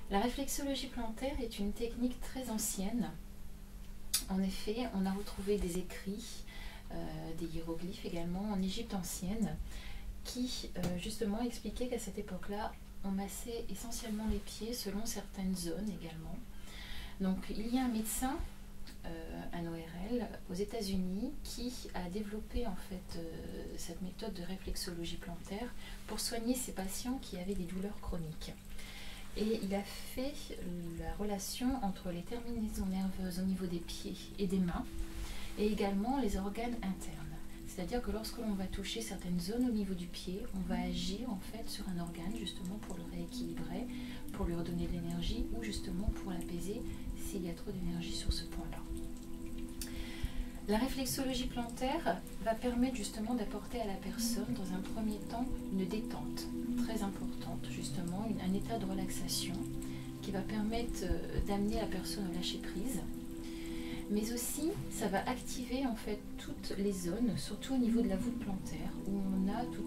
La réflexologie plantaire est une technique très ancienne. En effet, on a retrouvé des écrits, des hiéroglyphes également en Égypte ancienne, qui justement expliquaient qu'à cette époque-là, on massait essentiellement les pieds selon certaines zones également. Donc il y a un médecin, un ORL, aux États-Unis qui a développé en fait cette méthode de réflexologie plantaire pour soigner ses patients qui avaient des douleurs chroniques. Et il a fait la relation entre les terminaisons nerveuses au niveau des pieds et des mains, et également les organes internes. C'est-à-dire que lorsque l'on va toucher certaines zones au niveau du pied, on va agir en fait sur un organe justement pour le rééquilibrer, pour lui redonner de l'énergie ou justement pour l'apaiser s'il y a trop d'énergie sur ce point-là. La réflexologie plantaire va permettre justement d'apporter à la personne dans un premier temps une détente très importante, justement un état de relaxation qui va permettre d'amener la personne à lâcher prise. Mais aussi, ça va activer en fait toutes les zones, surtout au niveau de la voûte plantaire, où on a tout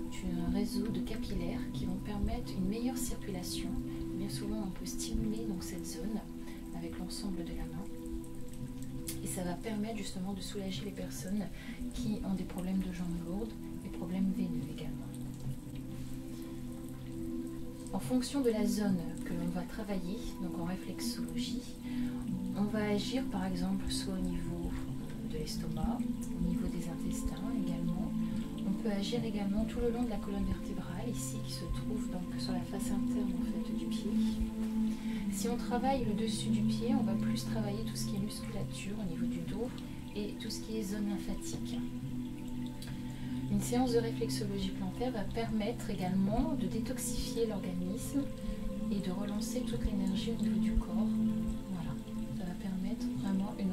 un réseau de capillaires qui vont permettre une meilleure circulation. Bien souvent, on peut stimuler donc cette zone avec l'ensemble de la main. Et ça va permettre justement de soulager les personnes qui ont des problèmes de jambes lourdes, des problèmes veineux également. En fonction de la zone que l'on va travailler, donc en réflexologie, on va agir par exemple soit au niveau de l'estomac, au niveau des intestins également. On peut agir également tout le long de la colonne vertébrale, ici qui se trouve donc sur la face interne en fait, du pied. Si on travaille le dessus du pied, on va plus travailler tout ce qui est musculature au niveau du dos et tout ce qui est zone lymphatique. Une séance de réflexologie plantaire va permettre également de détoxifier l'organisme et de relancer toute l'énergie au niveau du corps. Voilà, ça va permettre vraiment une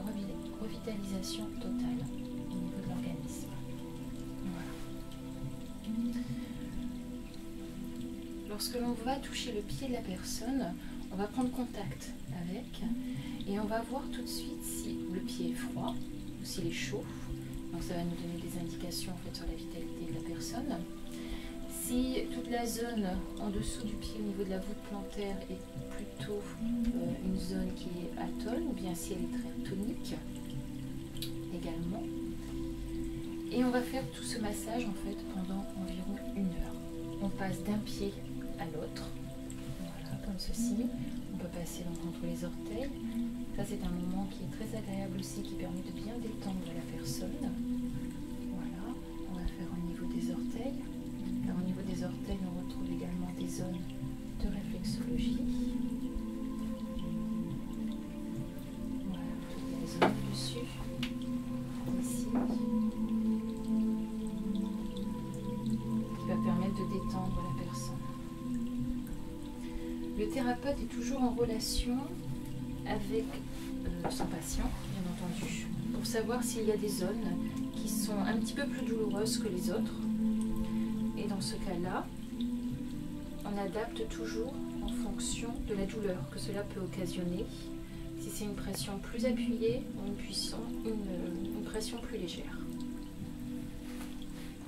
revitalisation totale au niveau de l'organisme. Voilà. Lorsque l'on va toucher le pied de la personne, on va prendre contact avec et on va voir tout de suite si le pied est froid ou s'il est chaud. Donc ça va nous donner des indications en fait, sur la vitalité de la personne. Si toute la zone en dessous du pied au niveau de la voûte plantaire est plutôt une zone qui est atone ou bien si elle est très tonique également. Et on va faire tout ce massage en fait pendant environ 1 heure. On passe d'un pied à l'autre. Comme ceci, on peut passer donc entre les orteils. Ça c'est un moment qui est très agréable aussi, qui permet de bien détendre la personne. Voilà, on va faire au niveau des orteils. Alors, au niveau des orteils, on retrouve également des zones de réflexologie. Voilà, toutes les zones dessus, ici, qui va permettre de détendre la personne. Le thérapeute est toujours en relation avec son patient, bien entendu, pour savoir s'il y a des zones qui sont un petit peu plus douloureuses que les autres. Et dans ce cas-là, on adapte toujours en fonction de la douleur que cela peut occasionner, si c'est une pression plus appuyée ou une pression plus légère.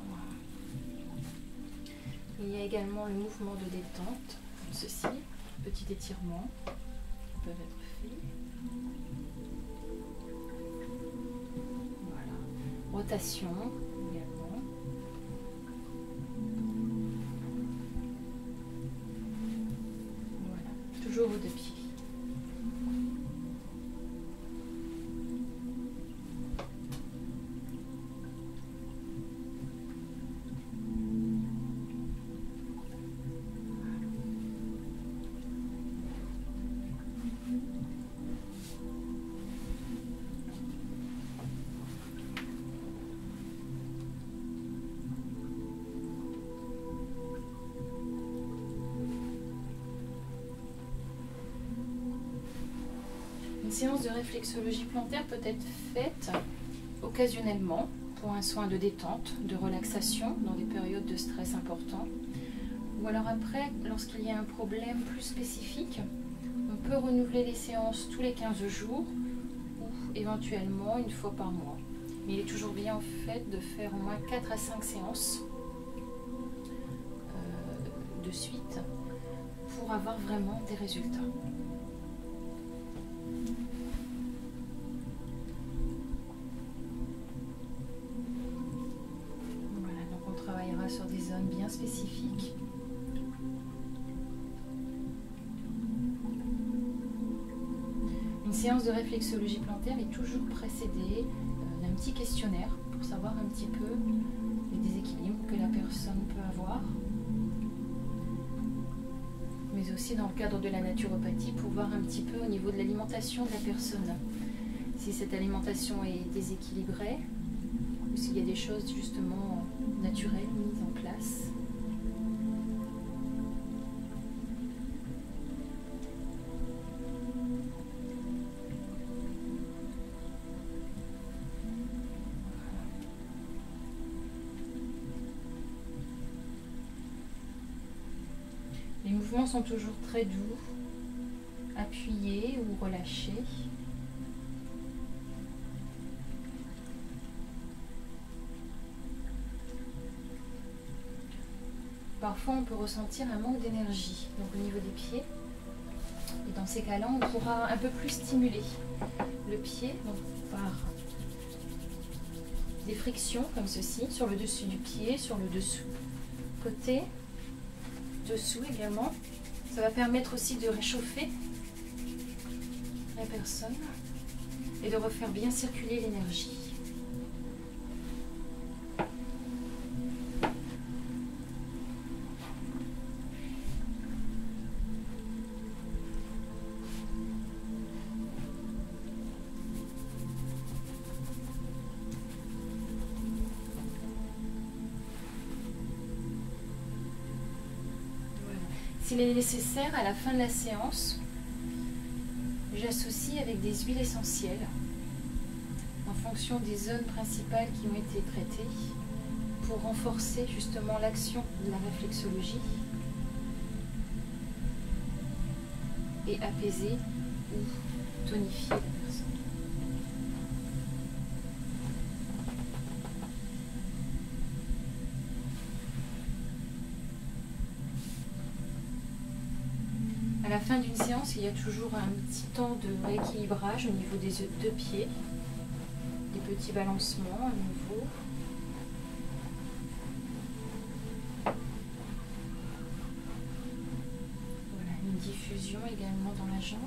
Voilà. Il y a également le mouvement de détente, comme ceci. Petits étirements qui peuvent être faits. Voilà. Rotation également. Voilà. Toujours aux 2 pieds. Une séance de réflexologie plantaire peut être faite occasionnellement pour un soin de détente, de relaxation dans des périodes de stress importants. Ou alors après, lorsqu'il y a un problème plus spécifique, on peut renouveler les séances tous les 15 jours ou éventuellement 1 fois par mois. Mais il est toujours bien en fait de faire au moins 4 à 5 séances de suite pour avoir vraiment des résultats. Voilà, donc on travaillera sur des zones bien spécifiques. Une séance de réflexologie plantaire est toujours précédée d'un petit questionnaire pour savoir un petit peu les déséquilibres que la personne peut avoir, mais aussi dans le cadre de la naturopathie pour voir un petit peu au niveau de l'alimentation de la personne, si cette alimentation est déséquilibrée ou s'il y a des choses justement naturelles mises en place. Les mouvements sont toujours très doux, appuyés ou relâchés. Parfois, on peut ressentir un manque d'énergie, donc au niveau des pieds. Et dans ces cas-là, on pourra un peu plus stimuler le pied donc par des frictions comme ceci, sur le dessus du pied, sur le dessous, côté, dessous également. Ça va permettre aussi de réchauffer la personne et de refaire bien circuler l'énergie. S'il est nécessaire, à la fin de la séance, j'associe avec des huiles essentielles en fonction des zones principales qui ont été traitées pour renforcer justement l'action de la réflexologie et apaiser ou tonifier la personne. À la fin d'une séance, il y a toujours un petit temps de rééquilibrage au niveau des deux pieds, des petits balancements à nouveau. Voilà, une diffusion également dans la jambe.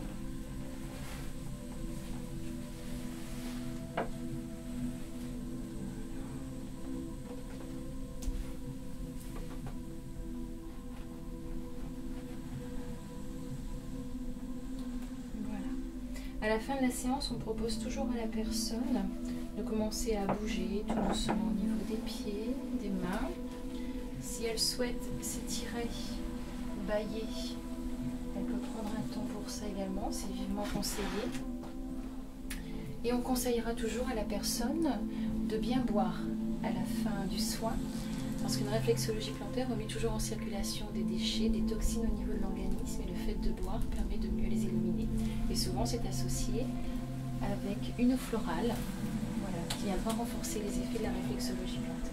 À la fin de la séance, on propose toujours à la personne de commencer à bouger tout doucement au niveau des pieds, des mains. Si elle souhaite s'étirer, bâiller, elle peut prendre un temps pour ça également, c'est vivement conseillé. Et on conseillera toujours à la personne de bien boire à la fin du soin, parce qu'une réflexologie plantaire remet toujours en circulation des déchets, des toxines au niveau de l'organisme, et le fait de boire permet de mieux les éliminer. Et souvent c'est associé avec une eau florale, voilà, qui viendra renforcer les effets de la réflexologie plantaire.